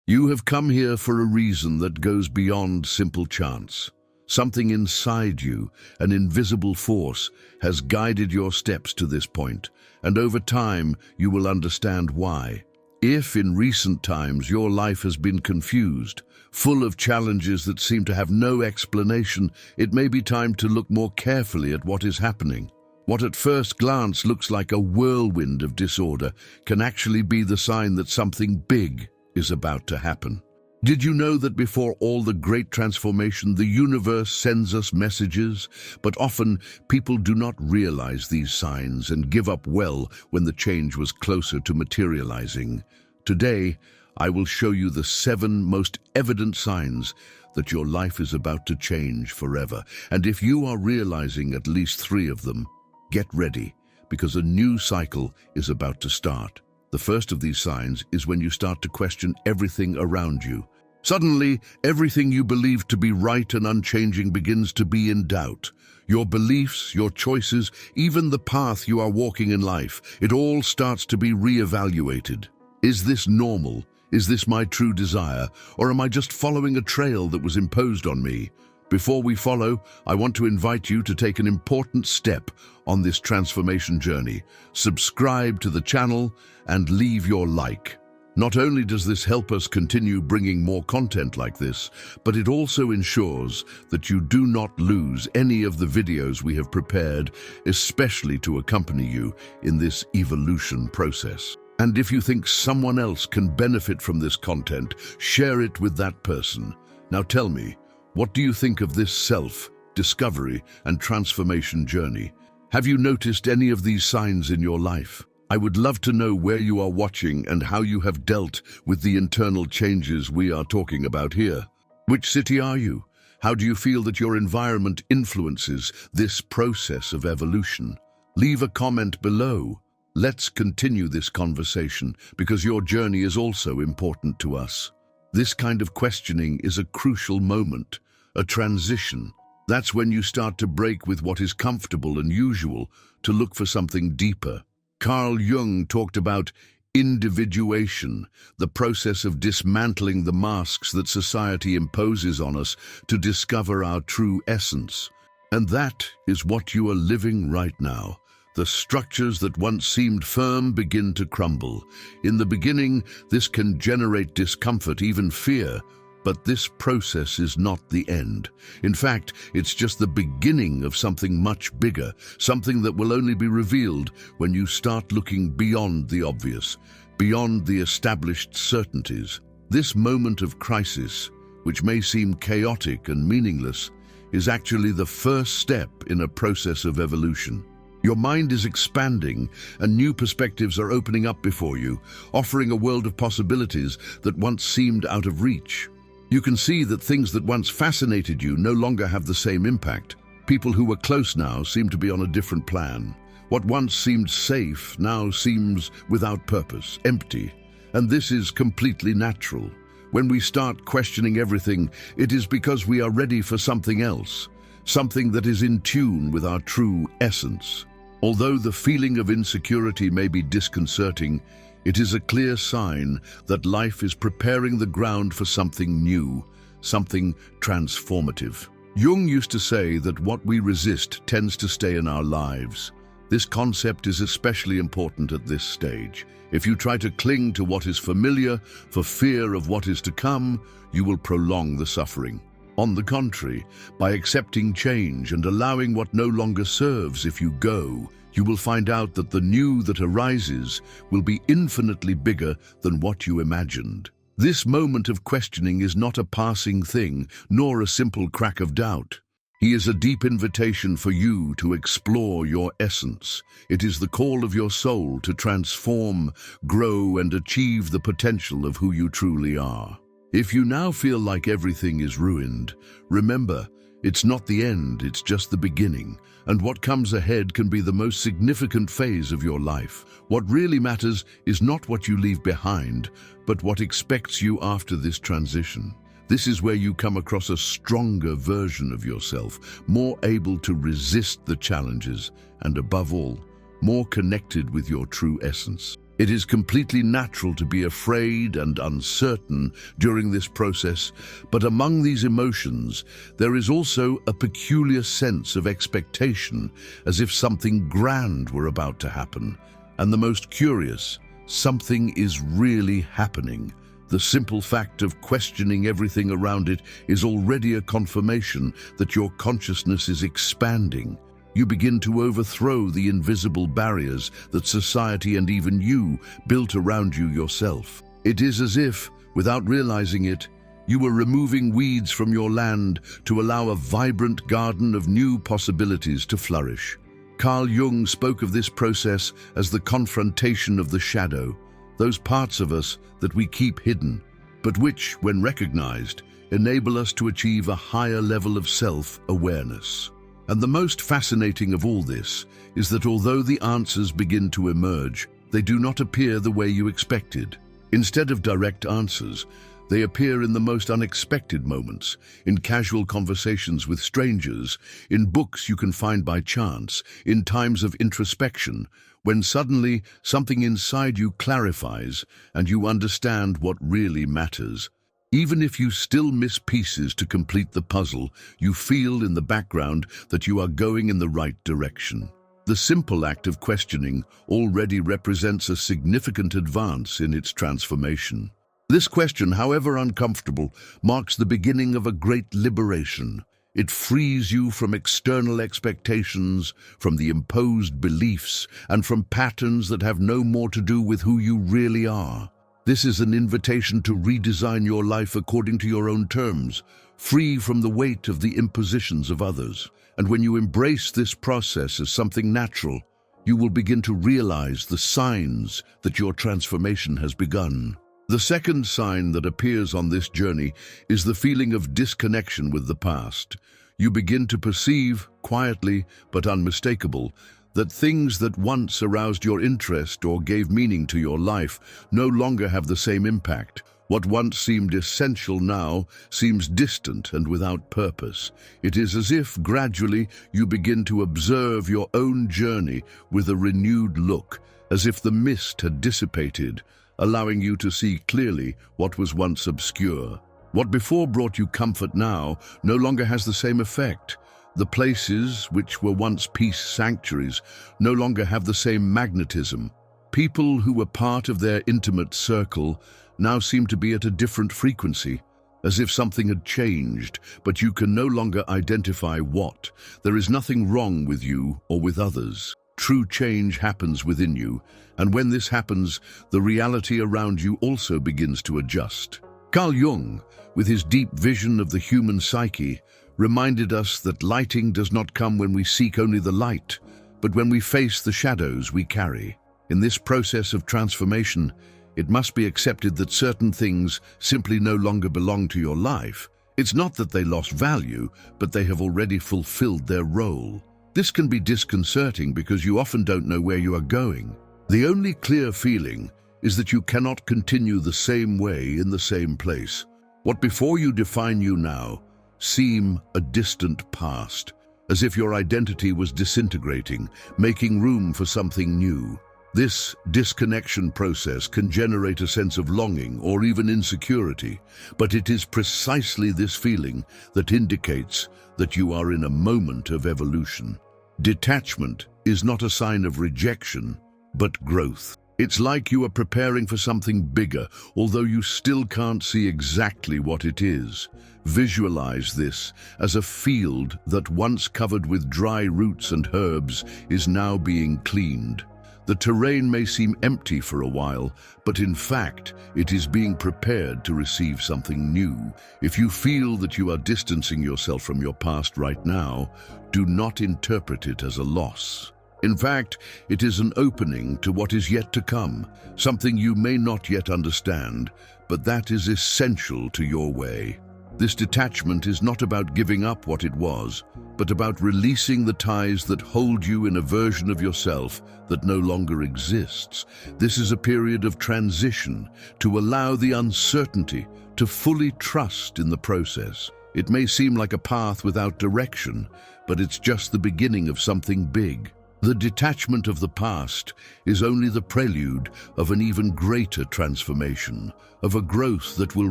You have come here for a reason that goes beyond simple chance. Something inside you, an invisible force, has guided your steps to this point, and over time you will understand why. If in recent times your life has been confused, full of challenges that seem to have no explanation, it may be time to look more carefully at what is happening. What at first glance looks like a whirlwind of disorder can actually be the sign that something big is about to happen. Did you know that before all the great transformation, the universe sends us messages? But often people do not realize these signs and give up well when the change was closer to materializing. Today, I will show you the 7 most evident signs that your life is about to change forever. And if you are realizing at least 3 of them, get ready, because a new cycle is about to start. The first of these signs is when you start to question everything around you. Suddenly, everything you believe to be right and unchanging begins to be in doubt. Your beliefs, your choices, even the path you are walking in life, it all starts to be re-evaluated. Is this normal? Is this my true desire? Or am I just following a trail that was imposed on me? Before we follow, I want to invite you to take an important step on this transformation journey. Subscribe to the channel and leave your like. Not only does this help us continue bringing more content like this, but it also ensures that you do not lose any of the videos we have prepared, especially to accompany you in this evolution process. And if you think someone else can benefit from this content, share it with that person. Now tell me, what do you think of this self-discovery and transformation journey? Have you noticed any of these signs in your life? I would love to know where you are watching and how you have dealt with the internal changes we are talking about here. Which city are you? How do you feel that your environment influences this process of evolution? Leave a comment below. Let's continue this conversation because your journey is also important to us. This kind of questioning is a crucial moment, a transition. That's when you start to break with what is comfortable and usual to look for something deeper. Carl Jung talked about individuation, the process of dismantling the masks that society imposes on us to discover our true essence. And that is what you are living right now. The structures that once seemed firm begin to crumble. In the beginning, this can generate discomfort, even fear, but this process is not the end. In fact, it's just the beginning of something much bigger, something that will only be revealed when you start looking beyond the obvious, beyond the established certainties. This moment of crisis, which may seem chaotic and meaningless, is actually the first step in a process of evolution. Your mind is expanding and new perspectives are opening up before you, offering a world of possibilities that once seemed out of reach. You can see that things that once fascinated you no longer have the same impact. People who were close now seem to be on a different plan. What once seemed safe now seems without purpose, empty. And this is completely natural. When we start questioning everything, it is because we are ready for something else, something that is in tune with our true essence. Although the feeling of insecurity may be disconcerting, it is a clear sign that life is preparing the ground for something new, something transformative. Jung used to say that what we resist tends to stay in our lives. This concept is especially important at this stage. If you try to cling to what is familiar for fear of what is to come, you will prolong the suffering. On the contrary, by accepting change and allowing what no longer serves, if you go, you will find out that the new that arises will be infinitely bigger than what you imagined. This moment of questioning is not a passing thing, nor a simple crack of doubt. He is a deep invitation for you to explore your essence. It is the call of your soul to transform, grow, and achieve the potential of who you truly are. If you now feel like everything is ruined, remember, it's not the end, it's just the beginning. And what comes ahead can be the most significant phase of your life. What really matters is not what you leave behind, but what expects you after this transition. This is where you come across a stronger version of yourself, more able to resist the challenges, and above all, more connected with your true essence. It is completely natural to be afraid and uncertain during this process, but among these emotions, there is also a peculiar sense of expectation, as if something grand were about to happen. And the most curious, something is really happening. The simple fact of questioning everything around it is already a confirmation that your consciousness is expanding. You begin to overthrow the invisible barriers that society and even you built around you yourself. It is as if, without realizing it, you were removing weeds from your land to allow a vibrant garden of new possibilities to flourish. Carl Jung spoke of this process as the confrontation of the shadow, those parts of us that we keep hidden, but which, when recognized, enable us to achieve a higher level of self-awareness. And the most fascinating of all this is that although the answers begin to emerge, they do not appear the way you expected. Instead of direct answers, they appear in the most unexpected moments, in casual conversations with strangers, in books you can find by chance, in times of introspection, when suddenly something inside you clarifies and you understand what really matters. Even if you still miss pieces to complete the puzzle, you feel in the background that you are going in the right direction. The simple act of questioning already represents a significant advance in its transformation. This question, however uncomfortable, marks the beginning of a great liberation. It frees you from external expectations, from the imposed beliefs, and from patterns that have no more to do with who you really are. This is an invitation to redesign your life according to your own terms, free from the weight of the impositions of others. And when you embrace this process as something natural, you will begin to realize the signs that your transformation has begun. The second sign that appears on this journey is the feeling of disconnection with the past. You begin to perceive, quietly but unmistakable, that things that once aroused your interest or gave meaning to your life no longer have the same impact. What once seemed essential now seems distant and without purpose. It is as if gradually you begin to observe your own journey with a renewed look, as if the mist had dissipated, allowing you to see clearly what was once obscure. What before brought you comfort now no longer has the same effect. The places which were once peace sanctuaries no longer have the same magnetism. People who were part of their intimate circle now seem to be at a different frequency, as if something had changed, but you can no longer identify what. There is nothing wrong with you or with others. True change happens within you, and when this happens, the reality around you also begins to adjust. Carl Jung, with his deep vision of the human psyche, reminded us that lighting does not come when we seek only the light, but when we face the shadows we carry. In this process of transformation, it must be accepted that certain things simply no longer belong to your life. It's not that they lost value, but they have already fulfilled their role. This can be disconcerting because you often don't know where you are going. The only clear feeling is that you cannot continue the same way in the same place. What before you define you now seem a distant past, as if your identity was disintegrating, making room for something new. This disconnection process can generate a sense of longing or even insecurity, but it is precisely this feeling that indicates that you are in a moment of evolution. Detachment is not a sign of rejection, but growth. It's like you are preparing for something bigger, although you still can't see exactly what it is. Visualize this as a field that once covered with dry roots and herbs is now being cleaned. The terrain may seem empty for a while, but in fact, it is being prepared to receive something new. If you feel that you are distancing yourself from your past right now, do not interpret it as a loss. In fact, it is an opening to what is yet to come, something you may not yet understand, but that is essential to your way. This detachment is not about giving up what it was, but about releasing the ties that hold you in a version of yourself that no longer exists. This is a period of transition to allow the uncertainty to fully trust in the process. It may seem like a path without direction, but it's just the beginning of something big. The detachment of the past is only the prelude of an even greater transformation, of a growth that will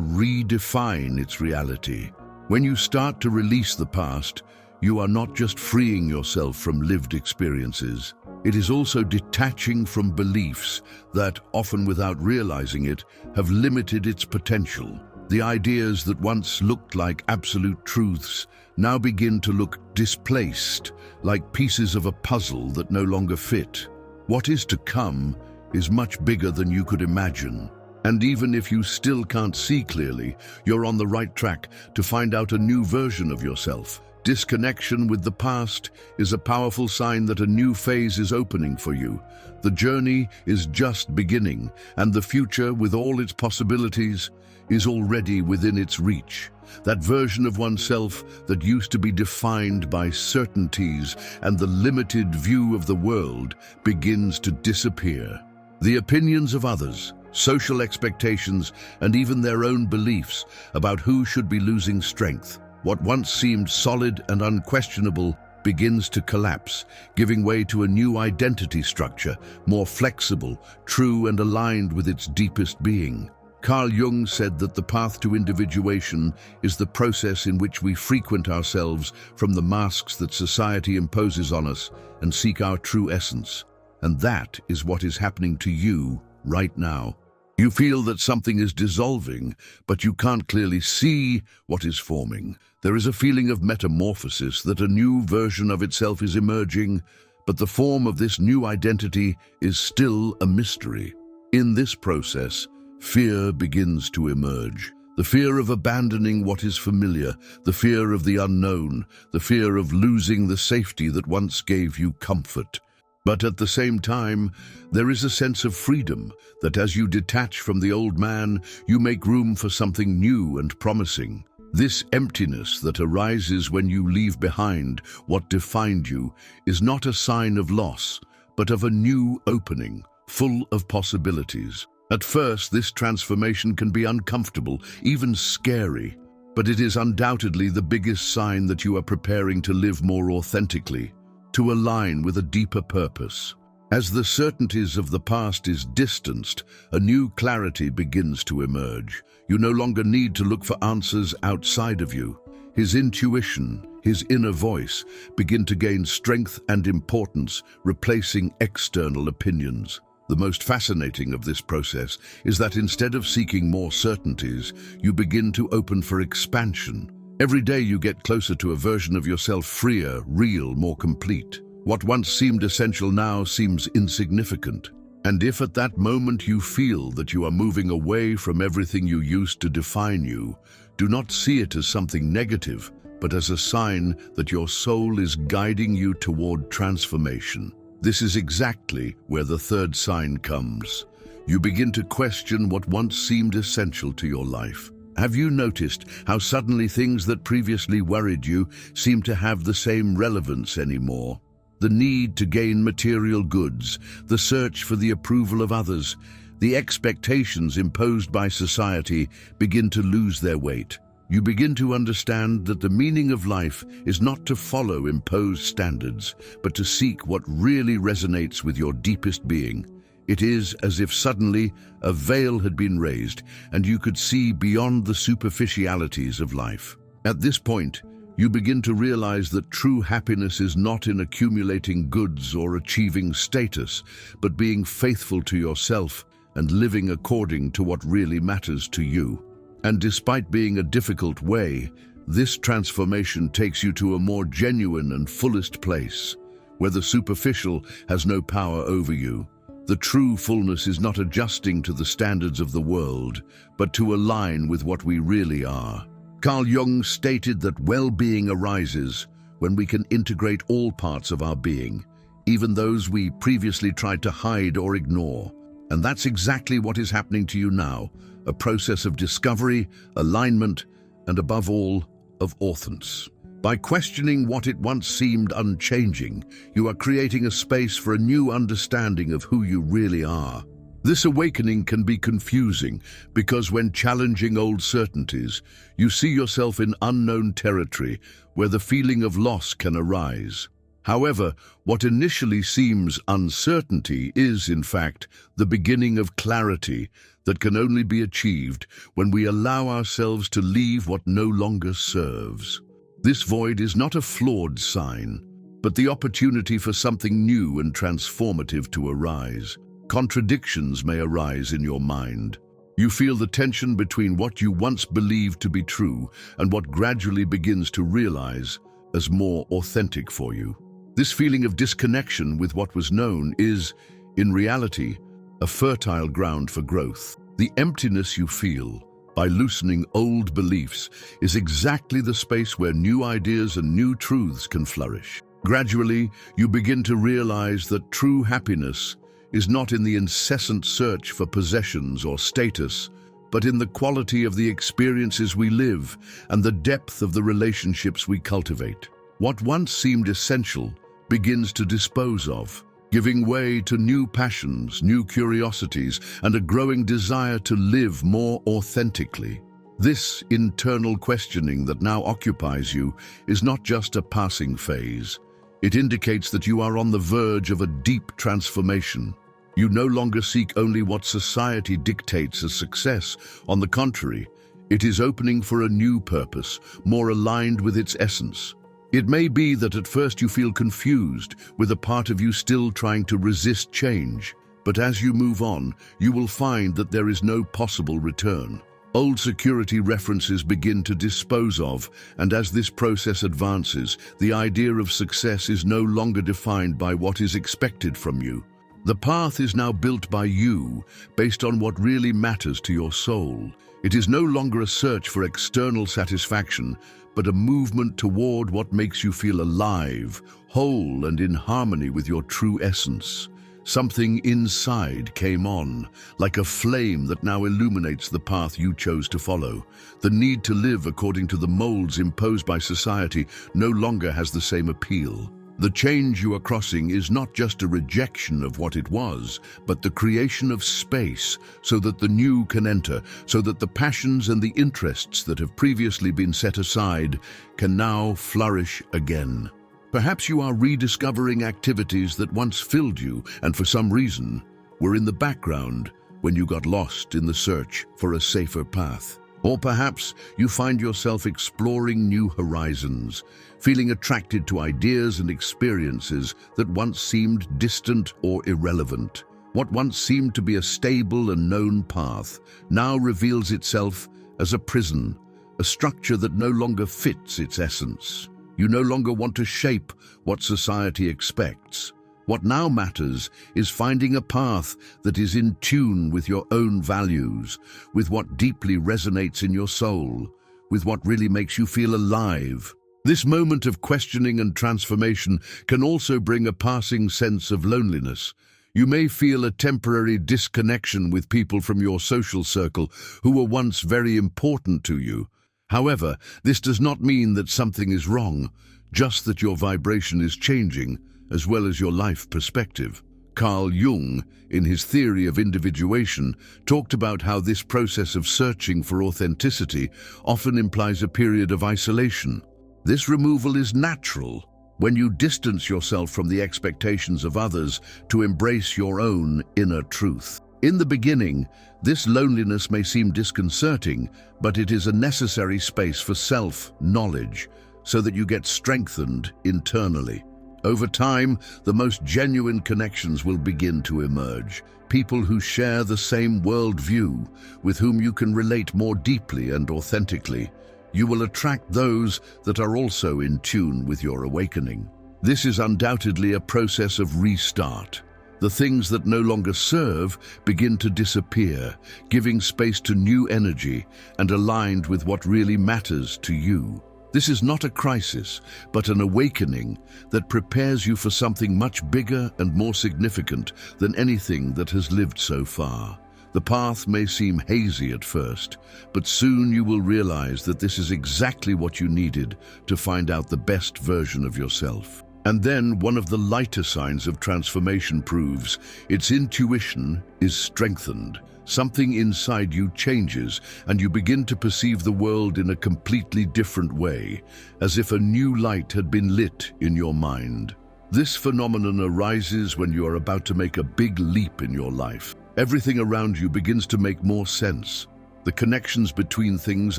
redefine its reality. When you start to release the past, you are not just freeing yourself from lived experiences. It is also detaching from beliefs that, often without realizing it, have limited its potential. The ideas that once looked like absolute truths now begin to look displaced, like pieces of a puzzle that no longer fit. What is to come is much bigger than you could imagine. And even if you still can't see clearly, you're on the right track to find out a new version of yourself. Disconnection with the past is a powerful sign that a new phase is opening for you. The journey is just beginning, and the future, with all its possibilities, is already within its reach. That version of oneself that used to be defined by certainties and the limited view of the world begins to disappear. The opinions of others, social expectations, and even their own beliefs about who should be losing strength. What once seemed solid and unquestionable begins to collapse, giving way to a new identity structure, more flexible, true, and aligned with its deepest being. Carl Jung said that the path to individuation is the process in which we frequent ourselves from the masks that society imposes on us and seek our true essence. And that is what is happening to you right now. You feel that something is dissolving, but you can't clearly see what is forming. There is a feeling of metamorphosis, that a new version of itself is emerging, but the form of this new identity is still a mystery. In this process, fear begins to emerge. The fear of abandoning what is familiar, the fear of the unknown, the fear of losing the safety that once gave you comfort. But at the same time, there is a sense of freedom, that as you detach from the old man, you make room for something new and promising. This emptiness that arises when you leave behind what defined you is not a sign of loss, but of a new opening, full of possibilities. At first, this transformation can be uncomfortable, even scary, but it is undoubtedly the biggest sign that you are preparing to live more authentically, to align with a deeper purpose. As the certainties of the past is distanced, a new clarity begins to emerge. You no longer need to look for answers outside of you. His intuition, his inner voice, begin to gain strength and importance, replacing external opinions. The most fascinating of this process is that instead of seeking more certainties, you begin to open for expansion. Every day you get closer to a version of yourself freer, real, more complete. What once seemed essential now seems insignificant. And if at that moment you feel that you are moving away from everything you used to define you, do not see it as something negative, but as a sign that your soul is guiding you toward transformation. This is exactly where the third sign comes. You begin to question what once seemed essential to your life. Have you noticed how suddenly things that previously worried you seem to have the same relevance anymore? The need to gain material goods, the search for the approval of others, the expectations imposed by society begin to lose their weight. You begin to understand that the meaning of life is not to follow imposed standards, but to seek what really resonates with your deepest being. It is as if suddenly a veil had been raised and you could see beyond the superficialities of life. At this point, you begin to realize that true happiness is not in accumulating goods or achieving status, but being faithful to yourself and living according to what really matters to you. And despite being a difficult way, this transformation takes you to a more genuine and fullest place, where the superficial has no power over you. The true fullness is not adjusting to the standards of the world, but to align with what we really are. Carl Jung stated that well-being arises when we can integrate all parts of our being, even those we previously tried to hide or ignore. And that's exactly what is happening to you now, a process of discovery, alignment, and above all, of authenticity. By questioning what it once seemed unchanging, you are creating a space for a new understanding of who you really are. This awakening can be confusing because when challenging old certainties, you see yourself in unknown territory where the feeling of loss can arise. However, what initially seems uncertainty is, in fact, the beginning of clarity that can only be achieved when we allow ourselves to leave what no longer serves. This void is not a flawed sign, but the opportunity for something new and transformative to arise. Contradictions may arise in your mind. You feel the tension between what you once believed to be true and what gradually begins to realize as more authentic for you. This feeling of disconnection with what was known is, in reality, a fertile ground for growth. The emptiness you feel by loosening old beliefs is exactly the space where new ideas and new truths can flourish. Gradually, you begin to realize that true happiness is not in the incessant search for possessions or status, but in the quality of the experiences we live and the depth of the relationships we cultivate. What once seemed essential begins to dispose of, giving way to new passions, new curiosities, and a growing desire to live more authentically. This internal questioning that now occupies you is not just a passing phase. It indicates that you are on the verge of a deep transformation. You no longer seek only what society dictates as success. On the contrary, it is opening for a new purpose, more aligned with its essence. It may be that at first you feel confused, with a part of you still trying to resist change. But as you move on, you will find that there is no possible return. Old security references begin to dispose of, and as this process advances, the idea of success is no longer defined by what is expected from you. The path is now built by you, based on what really matters to your soul. It is no longer a search for external satisfaction, but a movement toward what makes you feel alive, whole, and in harmony with your true essence. Something inside came on, like a flame that now illuminates the path you chose to follow. The need to live according to the molds imposed by society no longer has the same appeal. The change you are crossing is not just a rejection of what it was, but the creation of space so that the new can enter, so that the passions and the interests that have previously been set aside can now flourish again. Perhaps you are rediscovering activities that once filled you and for some reason were in the background when you got lost in the search for a safer path. Or perhaps you find yourself exploring new horizons, feeling attracted to ideas and experiences that once seemed distant or irrelevant. What once seemed to be a stable and known path now reveals itself as a prison, a structure that no longer fits its essence. You no longer want to shape what society expects. What now matters is finding a path that is in tune with your own values, with what deeply resonates in your soul, with what really makes you feel alive. This moment of questioning and transformation can also bring a passing sense of loneliness. You may feel a temporary disconnection with people from your social circle who were once very important to you. However, this does not mean that something is wrong, just that your vibration is changing, as well as your life perspective. Carl Jung, in his theory of individuation, talked about how this process of searching for authenticity often implies a period of isolation. This removal is natural when you distance yourself from the expectations of others to embrace your own inner truth. In the beginning, this loneliness may seem disconcerting, but it is a necessary space for self-knowledge so that you get strengthened internally. Over time, the most genuine connections will begin to emerge. People who share the same worldview, with whom you can relate more deeply and authentically. You will attract those that are also in tune with your awakening. This is undoubtedly a process of restart. The things that no longer serve begin to disappear, giving space to new energy and aligned with what really matters to you. This is not a crisis, but an awakening that prepares you for something much bigger and more significant than anything that has lived so far. The path may seem hazy at first, but soon you will realize that this is exactly what you needed to find out the best version of yourself. And then one of the lighter signs of transformation proves its intuition is strengthened. Something inside you changes, and you begin to perceive the world in a completely different way, as if a new light had been lit in your mind. This phenomenon arises when you are about to make a big leap in your life. Everything around you begins to make more sense. The connections between things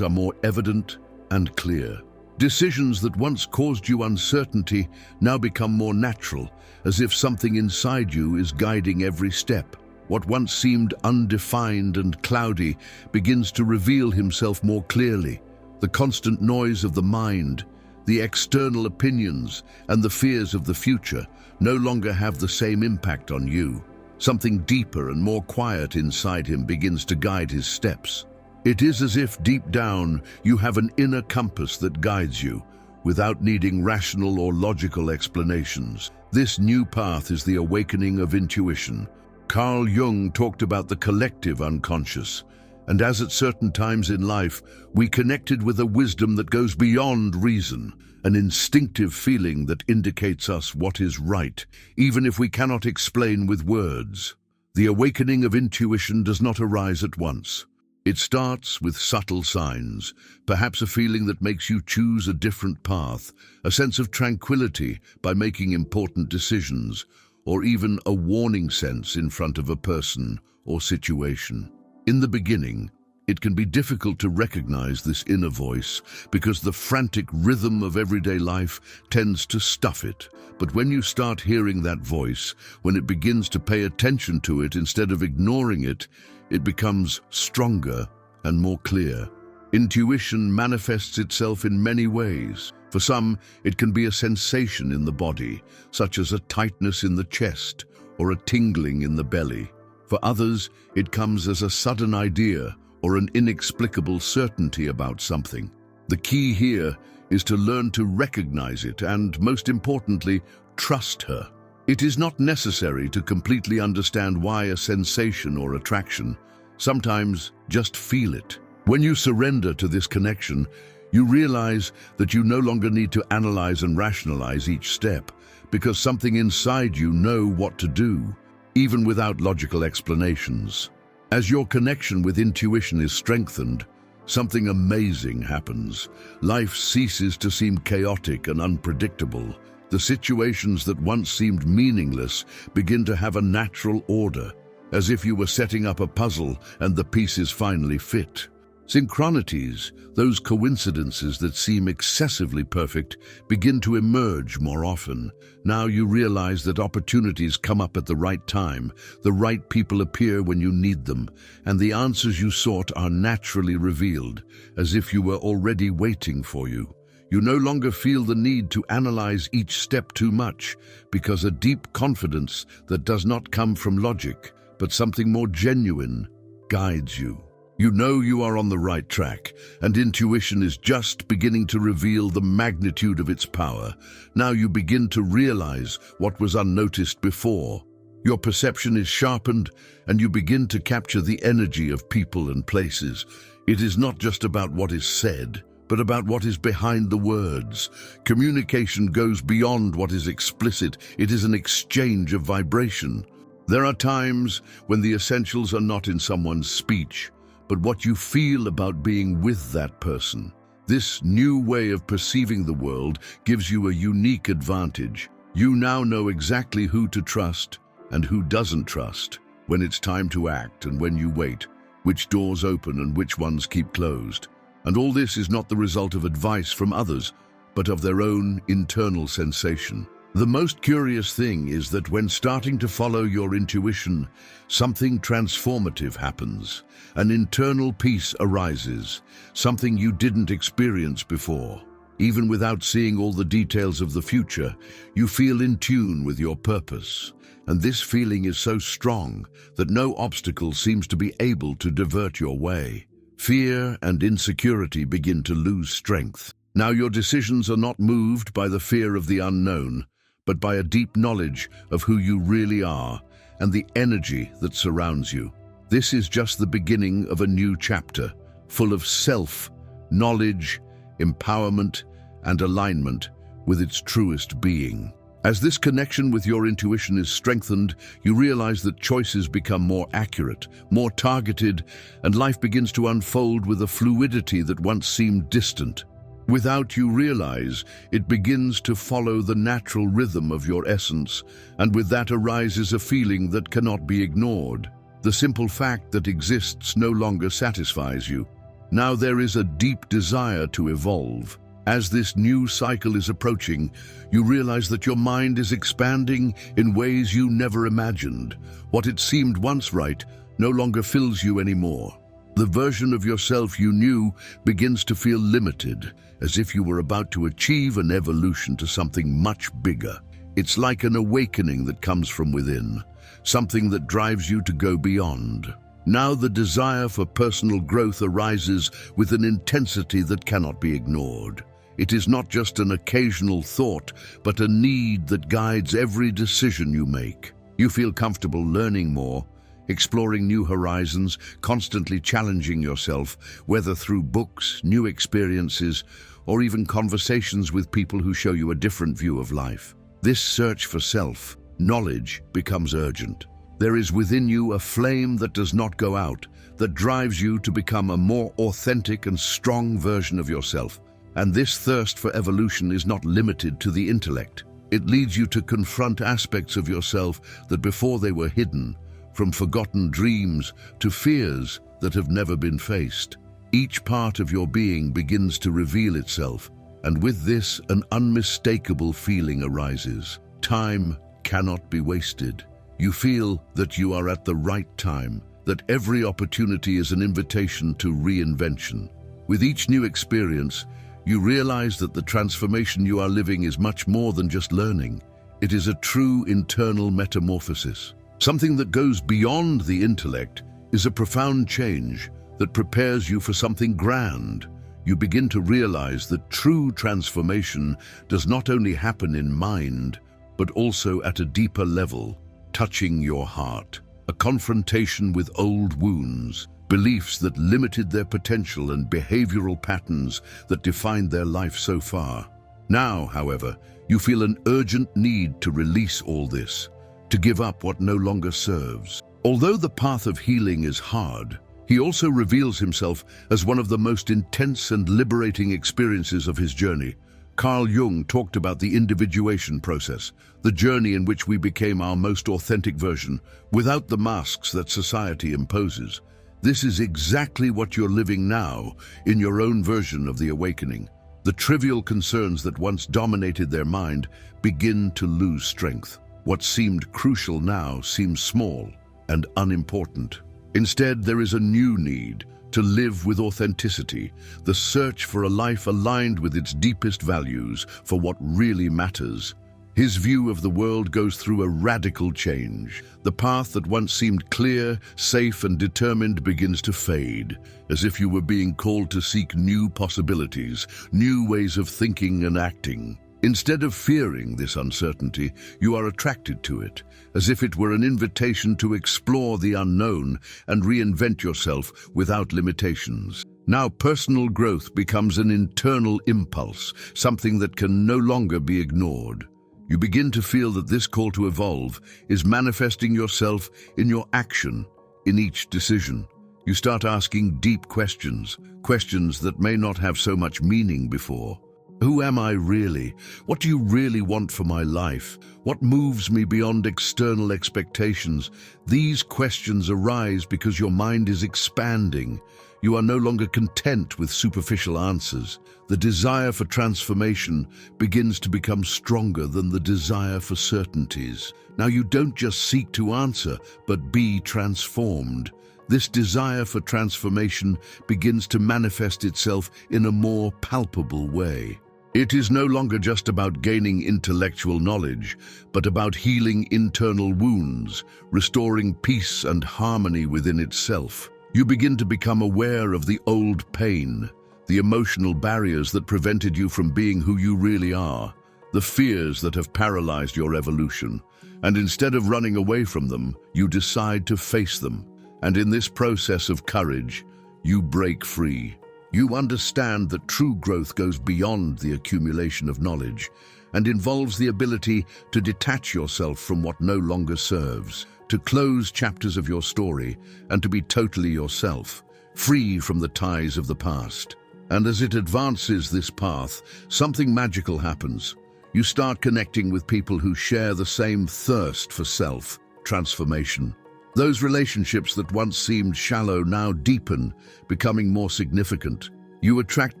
are more evident and clear. Decisions that once caused you uncertainty now become more natural, as if something inside you is guiding every step. What once seemed undefined and cloudy begins to reveal himself more clearly. The constant noise of the mind, the external opinions, and the fears of the future no longer have the same impact on you. Something deeper and more quiet inside him begins to guide his steps. It is as if deep down you have an inner compass that guides you, without needing rational or logical explanations. This new path is the awakening of intuition. Carl Jung talked about the collective unconscious, and as at certain times in life, we connected with a wisdom that goes beyond reason, an instinctive feeling that indicates us what is right, even if we cannot explain with words. The awakening of intuition does not arise at once. It starts with subtle signs, perhaps a feeling that makes you choose a different path, a sense of tranquility by making important decisions, or even a warning sense in front of a person or situation. In the beginning, it can be difficult to recognize this inner voice because the frantic rhythm of everyday life tends to stuff it. But when you start hearing that voice, when it begins to pay attention to it instead of ignoring it, it becomes stronger and more clear. Intuition manifests itself in many ways. For some, it can be a sensation in the body, such as a tightness in the chest or a tingling in the belly. For others, it comes as a sudden idea or an inexplicable certainty about something. The key here is to learn to recognize it and, most importantly, trust her. It is not necessary to completely understand why a sensation or attraction. Sometimes just feel it. When you surrender to this connection, you realize that you no longer need to analyze and rationalize each step, because something inside you knows what to do, even without logical explanations. As your connection with intuition is strengthened, something amazing happens. Life ceases to seem chaotic and unpredictable. The situations that once seemed meaningless begin to have a natural order, as if you were setting up a puzzle and the pieces finally fit. Synchronities, those coincidences that seem excessively perfect, begin to emerge more often. Now you realize that opportunities come up at the right time, the right people appear when you need them, and the answers you sought are naturally revealed, as if you were already waiting for you. You no longer feel the need to analyze each step too much, because a deep confidence that does not come from logic, but something more genuine, guides you. You know you are on the right track, and intuition is just beginning to reveal the magnitude of its power. Now you begin to realize what was unnoticed before. Your perception is sharpened, and you begin to capture the energy of people and places. It is not just about what is said, but about what is behind the words. Communication goes beyond what is explicit. It is an exchange of vibration. There are times when the essentials are not in someone's speech, but what you feel about being with that person. This new way of perceiving the world gives you a unique advantage. You now know exactly who to trust and who doesn't trust, when it's time to act and when you wait, which doors open and which ones keep closed. And all this is not the result of advice from others, but of their own internal sensation. The most curious thing is that when starting to follow your intuition, something transformative happens. An internal peace arises, something you didn't experience before. Even without seeing all the details of the future, you feel in tune with your purpose. And this feeling is so strong that no obstacle seems to be able to divert your way. Fear and insecurity begin to lose strength. Now your decisions are not moved by the fear of the unknown, but by a deep knowledge of who you really are and the energy that surrounds you. This is just the beginning of a new chapter, full of self, knowledge, empowerment, and alignment with its truest being. As this connection with your intuition is strengthened, you realize that choices become more accurate, more targeted, and life begins to unfold with a fluidity that once seemed distant. Without you realize, it begins to follow the natural rhythm of your essence, and with that arises a feeling that cannot be ignored. The simple fact that exists no longer satisfies you. Now there is a deep desire to evolve. As this new cycle is approaching, you realize that your mind is expanding in ways you never imagined. What it seemed once right no longer fills you anymore. The version of yourself you knew begins to feel limited, as if you were about to achieve an evolution to something much bigger. It's like an awakening that comes from within, something that drives you to go beyond. Now the desire for personal growth arises with an intensity that cannot be ignored. It is not just an occasional thought, but a need that guides every decision you make. You feel comfortable learning more, exploring new horizons, constantly challenging yourself, whether through books, new experiences, or even conversations with people who show you a different view of life. This search for self-knowledge becomes urgent. There is within you a flame that does not go out, that drives you to become a more authentic and strong version of yourself. And this thirst for evolution is not limited to the intellect. It leads you to confront aspects of yourself that before they were hidden, from forgotten dreams to fears that have never been faced. Each part of your being begins to reveal itself, and with this, an unmistakable feeling arises. Time cannot be wasted. You feel that you are at the right time, that every opportunity is an invitation to reinvention. With each new experience, you realize that the transformation you are living is much more than just learning. It is a true internal metamorphosis. Something that goes beyond the intellect is a profound change that prepares you for something grand. You begin to realize that true transformation does not only happen in mind, but also at a deeper level, touching your heart. A confrontation with old wounds, beliefs that limited their potential and behavioral patterns that defined their life so far. Now, however, you feel an urgent need to release all this, to give up what no longer serves. Although the path of healing is hard, he also reveals himself as one of the most intense and liberating experiences of his journey. Carl Jung talked about the individuation process, the journey in which we became our most authentic version, without the masks that society imposes. This is exactly what you're living now, in your own version of the awakening. The trivial concerns that once dominated their mind begin to lose strength. What seemed crucial now seems small and unimportant. Instead, there is a new need to live with authenticity, the search for a life aligned with its deepest values, for what really matters. His view of the world goes through a radical change. The path that once seemed clear, safe, and determined begins to fade, as if you were being called to seek new possibilities, new ways of thinking and acting. Instead of fearing this uncertainty, you are attracted to it, as if it were an invitation to explore the unknown and reinvent yourself without limitations. Now personal growth becomes an internal impulse, something that can no longer be ignored. You begin to feel that this call to evolve is manifesting yourself in your action, in each decision. You start asking deep questions, questions that may not have so much meaning before. Who am I really? What do you really want for my life? What moves me beyond external expectations? These questions arise because your mind is expanding. You are no longer content with superficial answers. The desire for transformation begins to become stronger than the desire for certainties. Now you don't just seek to answer, but be transformed. This desire for transformation begins to manifest itself in a more palpable way. It is no longer just about gaining intellectual knowledge, but about healing internal wounds, restoring peace and harmony within itself. You begin to become aware of the old pain, the emotional barriers that prevented you from being who you really are, the fears that have paralyzed your evolution. And instead of running away from them, you decide to face them. And in this process of courage, you break free. You understand that true growth goes beyond the accumulation of knowledge and involves the ability to detach yourself from what no longer serves, to close chapters of your story and to be totally yourself, free from the ties of the past. And as it advances this path, something magical happens. You start connecting with people who share the same thirst for self-transformation. Those relationships that once seemed shallow now deepen, becoming more significant. You attract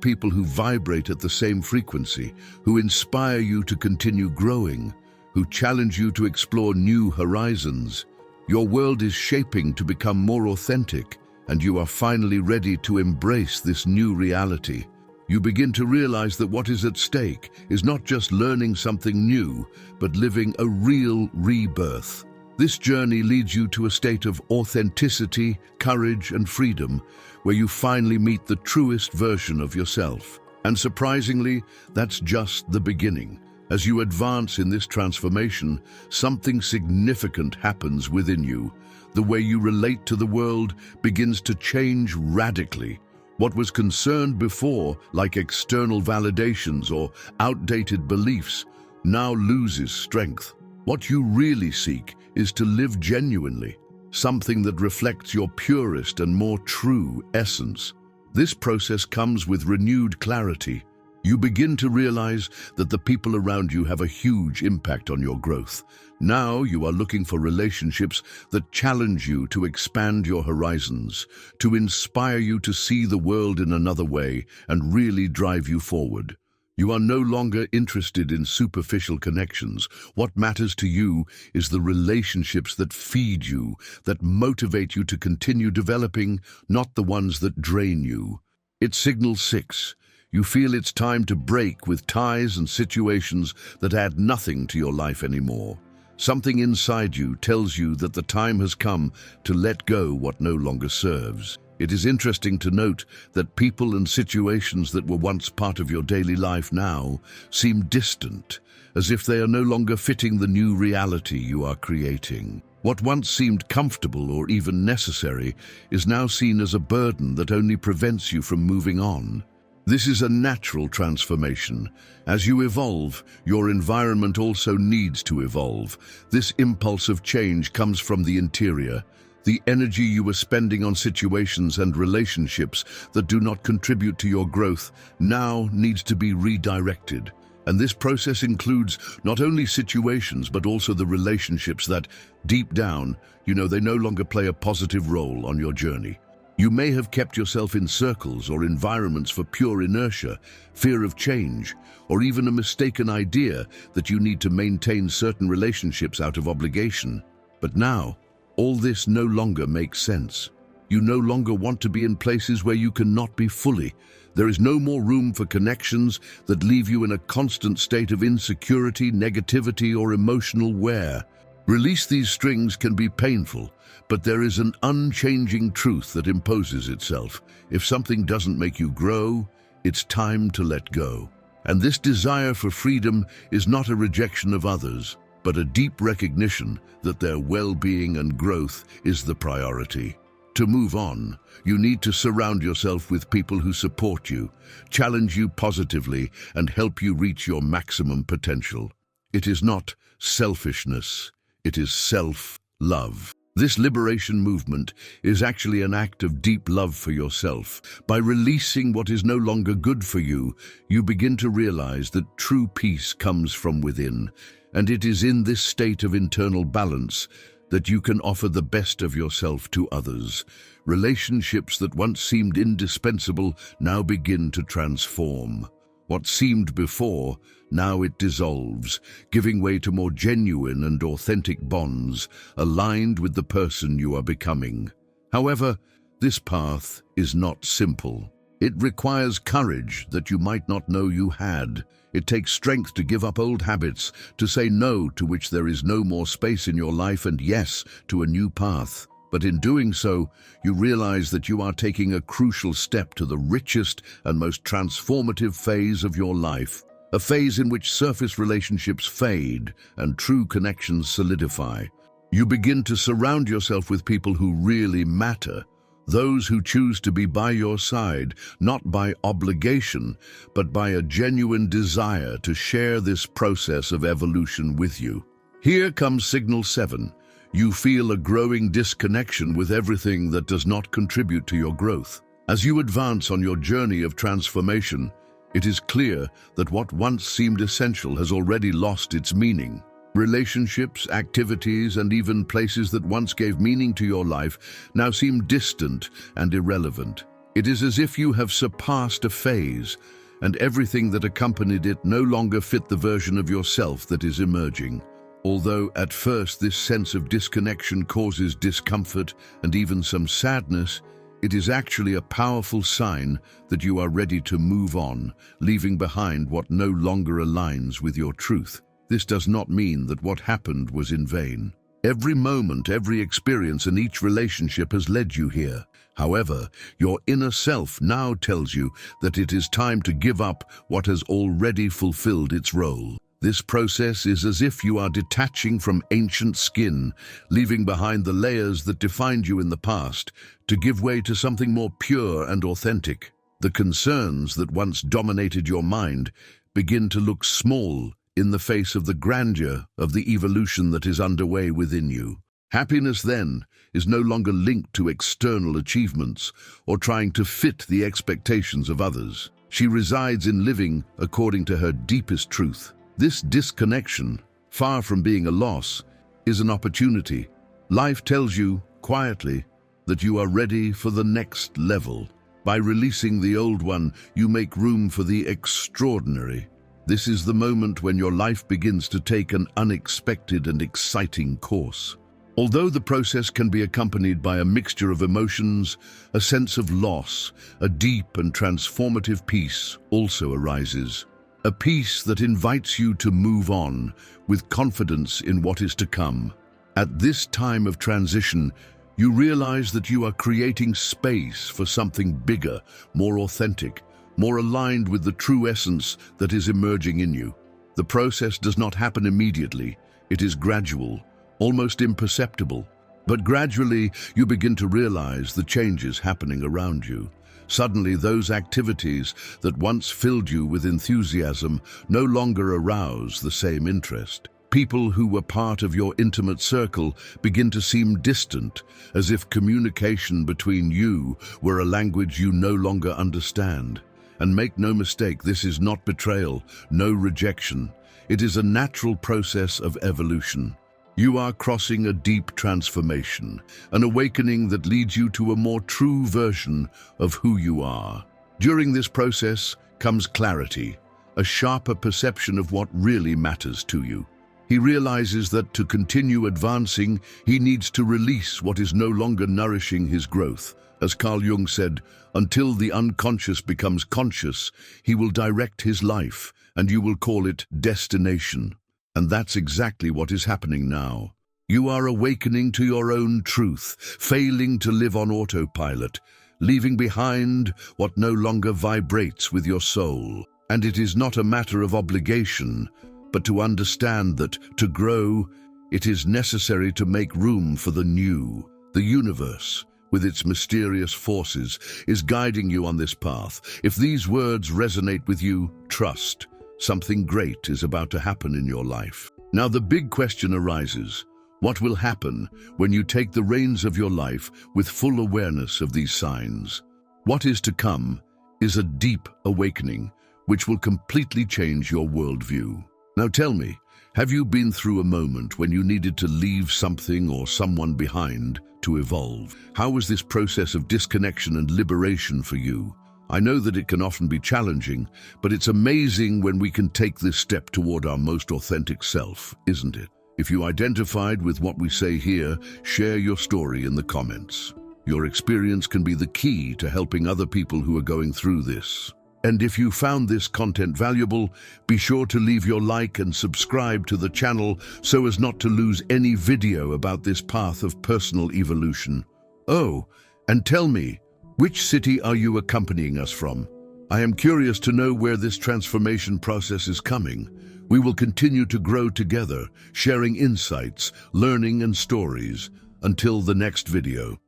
people who vibrate at the same frequency, who inspire you to continue growing, who challenge you to explore new horizons. Your world is shaping to become more authentic, and you are finally ready to embrace this new reality. You begin to realize that what is at stake is not just learning something new, but living a real rebirth. This journey leads you to a state of authenticity, courage, and freedom, where you finally meet the truest version of yourself. And surprisingly, that's just the beginning. As you advance in this transformation, something significant happens within you. The way you relate to the world begins to change radically. What was concerned before, like external validations or outdated beliefs, now loses strength. What you really seek is to live genuinely, something that reflects your purest and more true essence. This process comes with renewed clarity. You begin to realize that the people around you have a huge impact on your growth. Now you are looking for relationships that challenge you to expand your horizons, to inspire you to see the world in another way and really drive you forward. You are no longer interested in superficial connections. What matters to you is the relationships that feed you, that motivate you to continue developing, not the ones that drain you. It's signal 6. You feel it's time to break with ties and situations that add nothing to your life anymore. Something inside you tells you that the time has come to let go what no longer serves. It is interesting to note that people and situations that were once part of your daily life now seem distant, as if they are no longer fitting the new reality you are creating. What once seemed comfortable or even necessary is now seen as a burden that only prevents you from moving on. This is a natural transformation. As you evolve, your environment also needs to evolve. This impulse of change comes from the interior. The energy you are spending on situations and relationships that do not contribute to your growth now needs to be redirected. And this process includes not only situations, but also the relationships that, deep down, they no longer play a positive role on your journey. You may have kept yourself in circles or environments for pure inertia, fear of change, or even a mistaken idea that you need to maintain certain relationships out of obligation. But now, all this no longer makes sense. You no longer want to be in places where you cannot be fully. There is no more room for connections that leave you in a constant state of insecurity, negativity, or emotional wear. Release these strings can be painful, but there is an unchanging truth that imposes itself. If something doesn't make you grow, it's time to let go. And this desire for freedom is not a rejection of others, but a deep recognition that their well-being and growth is the priority. To move on, you need to surround yourself with people who support you, challenge you positively, and help you reach your maximum potential. It is not selfishness, it is self-love. This liberation movement is actually an act of deep love for yourself. By releasing what is no longer good for you, you begin to realize that true peace comes from within, and it is in this state of internal balance that you can offer the best of yourself to others. Relationships that once seemed indispensable now begin to transform. What seemed before, now it dissolves, giving way to more genuine and authentic bonds, aligned with the person you are becoming. However, this path is not simple. It requires courage that you might not know you had. It takes strength to give up old habits, to say no to which there is no more space in your life, and yes to a new path. But in doing so, you realize that you are taking a crucial step to the richest and most transformative phase of your life, a phase in which surface relationships fade and true connections solidify. You begin to surround yourself with people who really matter, those who choose to be by your side, not by obligation, but by a genuine desire to share this process of evolution with you. Here comes signal 7. You feel a growing disconnection with everything that does not contribute to your growth. As you advance on your journey of transformation, it is clear that what once seemed essential has already lost its meaning. Relationships, activities, and even places that once gave meaning to your life now seem distant and irrelevant. It is as if you have surpassed a phase, and everything that accompanied it no longer fit the version of yourself that is emerging. Although at first this sense of disconnection causes discomfort and even some sadness, it is actually a powerful sign that you are ready to move on, leaving behind what no longer aligns with your truth. This does not mean that what happened was in vain. Every moment, every experience, and each relationship has led you here. However, your inner self now tells you that it is time to give up what has already fulfilled its role. This process is as if you are detaching from ancient skin, leaving behind the layers that defined you in the past, to give way to something more pure and authentic. The concerns that once dominated your mind begin to look small in the face of the grandeur of the evolution that is underway within you. Happiness, then, is no longer linked to external achievements or trying to fit the expectations of others. She resides in living according to her deepest truth. This disconnection, far from being a loss, is an opportunity. Life tells you, quietly, that you are ready for the next level. By releasing the old one, you make room for the extraordinary. This is the moment when your life begins to take an unexpected and exciting course. Although the process can be accompanied by a mixture of emotions, a sense of loss, a deep and transformative peace also arises. A peace that invites you to move on with confidence in what is to come. At this time of transition, you realize that you are creating space for something bigger, more authentic, more aligned with the true essence that is emerging in you. The process does not happen immediately. It is gradual, almost imperceptible. But gradually, you begin to realize the changes happening around you. Suddenly, those activities that once filled you with enthusiasm no longer arouse the same interest. People who were part of your intimate circle begin to seem distant, as if communication between you were a language you no longer understand. And make no mistake, this is not betrayal, no rejection. It is a natural process of evolution. You are crossing a deep transformation, an awakening that leads you to a more true version of who you are. During this process comes clarity, a sharper perception of what really matters to you. He realizes that to continue advancing, he needs to release what is no longer nourishing his growth. As Carl Jung said, until the unconscious becomes conscious, he will direct his life, and you will call it destination. And that's exactly what is happening now. You are awakening to your own truth, failing to live on autopilot, leaving behind what no longer vibrates with your soul. And it is not a matter of obligation, but to understand that, to grow, it is necessary to make room for the new. The universe, with its mysterious forces, is guiding you on this path. If these words resonate with you, trust. Something great is about to happen in your life. Now the big question arises. What will happen when you take the reins of your life with full awareness of these signs? What is to come is a deep awakening, which will completely change your worldview. Now tell me, have you been through a moment when you needed to leave something or someone behind to evolve? How was this process of disconnection and liberation for you? I know that it can often be challenging, but it's amazing when we can take this step toward our most authentic self, isn't it? If you identified with what we say here, share your story in the comments. Your experience can be the key to helping other people who are going through this. And if you found this content valuable, be sure to leave your like and subscribe to the channel so as not to lose any video about this path of personal evolution. Oh, and tell me, which city are you accompanying us from? I am curious to know where this transformation process is coming. We will continue to grow together, sharing insights, learning and stories. Until the next video.